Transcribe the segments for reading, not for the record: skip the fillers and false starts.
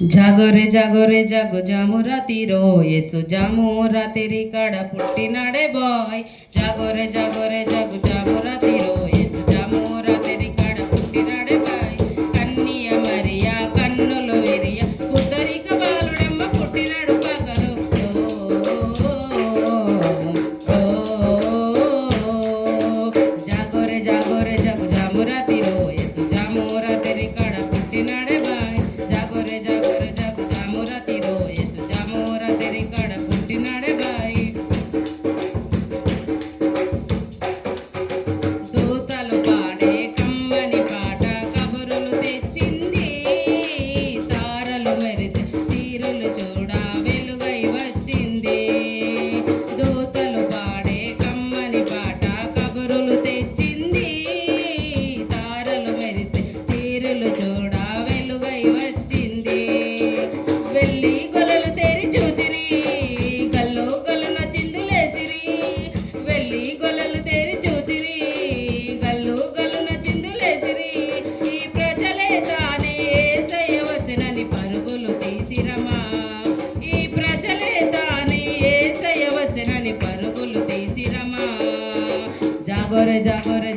जागो रे जागो जामु रातीरो येसु जामु रातेरी काड़ा पुट्टिनाडे बाय जागो रे जागो जामु रातीरो येसु जामु रातेरी काड़ा पुट्टिनाडे बाय कन्निय मरिया कन्नुलु विरिया पुत्तरिक बालुडम्म पुट्टिनाडु पगनु जागो रे जागो जामु रातीरो येसु जामु रातेरी काड़ा पुट्टिनाडे बाय जागो रे जामु रातीरो येसु जामु रातेरी काड़ा पुट्टिनाडे बाय దూతలు పాడే కమ్మని పాట కబురులు తెచ్చింది తారలు మెరిసి తీరులు చూడ వెలుగై వచ్చింది దూతలు పాడే కమ్మని పాట కబురులు తెచ్చింది తారలు మెరిసి తీరులు చూడ వెలుగై వచ్చింది వెళ్ళి గొలలు తెరి చూసిరి గల్లో గొలన చిందులేసిరి వెళ్ళి గొలలు తెరి చూసిరి గల్లు గల్లున చిందులేసిరి ఈ ప్రజలే తానే యేసయ్య వచ్చెనని పరుగులు తీసిరమ్మా ఈ ప్రజలే తానే యేసయ్య వచ్చెనని పరుగులు తీసిరమ్మా జాగోరే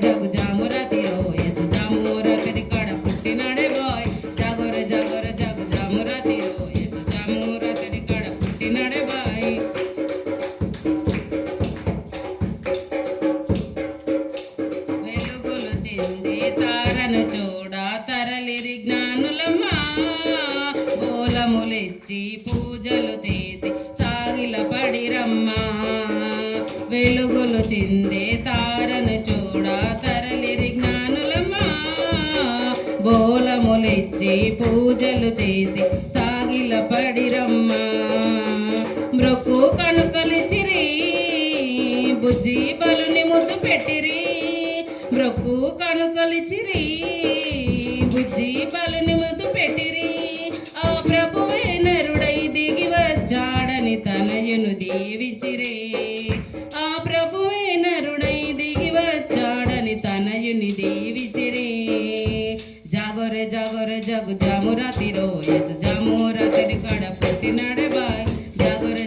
జగు జాము రాతిరో యేసు జాము రాతిరి కాడ పుట్టినాడే బాయ్ జాగోరే జగు జాము రాతిరో యేసు జాము రాతిరి కాడ పుట్టినాడే బాయ్ వెలుగులు చిందే తారను చూడ తరలిరి జ్ఞానులమ్మా బోలములిచ్చి పూజలు చేసి సాగిల పడిరమ్మా వెలుగులు చిందే తారను చూడ తరలిరి జ్ఞానులమ్మా బోలములిచ్చి పూజలు చేసి సాగిల పడిరమ్మా మృక్కు కనుకలిచిరి బుజ్జి బలుని ముద్దు పెట్టిరి మృక్కు కనుకలిచిరి బుజ్జి బలుని ముద్దు పెట్టిరి ఆ ప్రభువే నరుడై దిగి వచ్చాడని తనయును దీవించిరే ఆ ప్రభువే నరుడై దిగి వచ్చాడని తనయుని దీవించిరే జాగోరే జగు జాము రాతిరో యేసు జాము రాతిరి కాడ పుట్టినాడే బాయ్ జాగోరే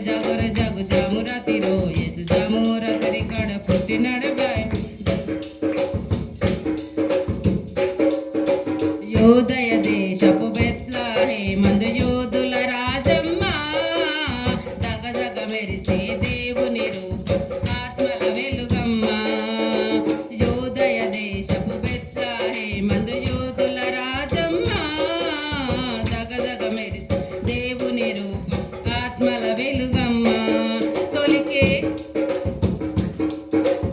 జగు జాము రాతిరో యేసు జాము రాతిరి కాడ పుట్టినాడే బాయ్ యోదయ దేశపు బెత్లెహేమందు యోధుల రాజమ్మ దగదగ మెరిసే దేవుని రూపం ఆత్మల వెలుగమ్మ యోదయ దేశపు బెత్లెహేమందు యోధుల రాజమ్మ దగదగ మెరిసే దేవుని రూపం ఆత్మల వెలుగమ్మ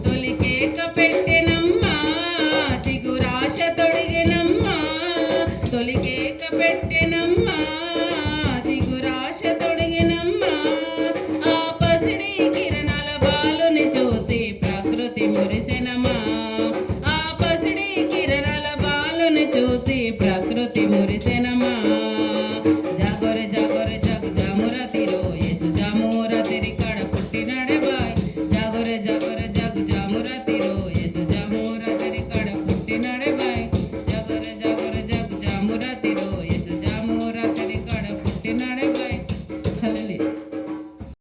తొలికేక పెట్టెనమ్మా చిగురాశ తొడిగెనమ్మా తొలికేక పెట్టెనమ్మా చిగురాశ తొడిగెనమ్మా ఆ పసిడి కిరణాల బాలుని చూసి ప్రకృతి మురిసె